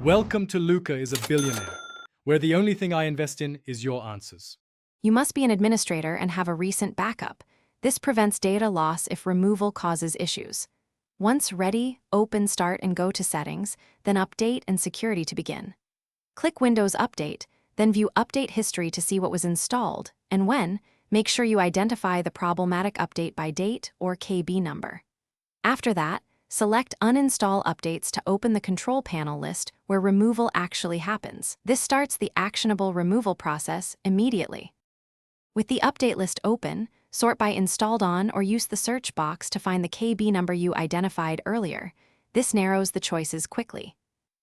Welcome to Luca is a billionaire, where the only thing I invest in is your answers. You must be an administrator and have a recent backup. This prevents data loss if removal causes issues. Once ready, open Start and go to Settings, then Update and Security to begin. Click Windows Update, then view Update History to see what was installed, and when, make sure you identify the problematic update by date or KB number. After that, select Uninstall Updates to open the control panel list where removal actually happens. This starts the actionable removal process immediately. With the update list open, sort by installed on or use the search box to find the KB number you identified earlier. This narrows the choices quickly.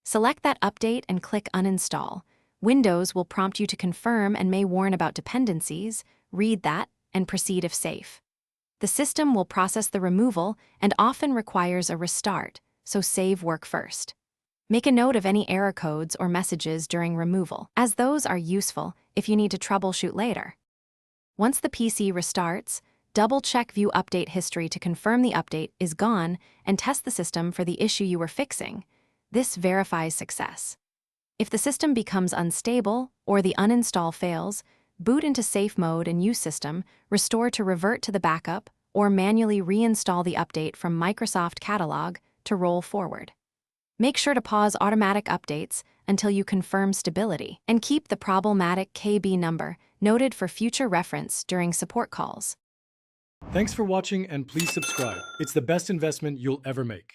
Select that update and click Uninstall. Windows will prompt you to confirm and may warn about dependencies. Read that and proceed if safe. The system will process the removal and often requires a restart, so save work first. Make a note of any error codes or messages during removal, as those are useful if you need to troubleshoot later. Once the PC restarts, double-check View Update History to confirm the update is gone and test the system for the issue you were fixing. This verifies success. If the system becomes unstable or the uninstall fails, boot into safe mode and use System, restore to revert to the backup, or manually reinstall the update from Microsoft Catalog to roll forward. Make sure to pause automatic updates until you confirm stability, and keep the problematic KB number noted for future reference during support calls. Thanks for watching and please subscribe. It's the best investment you'll ever make.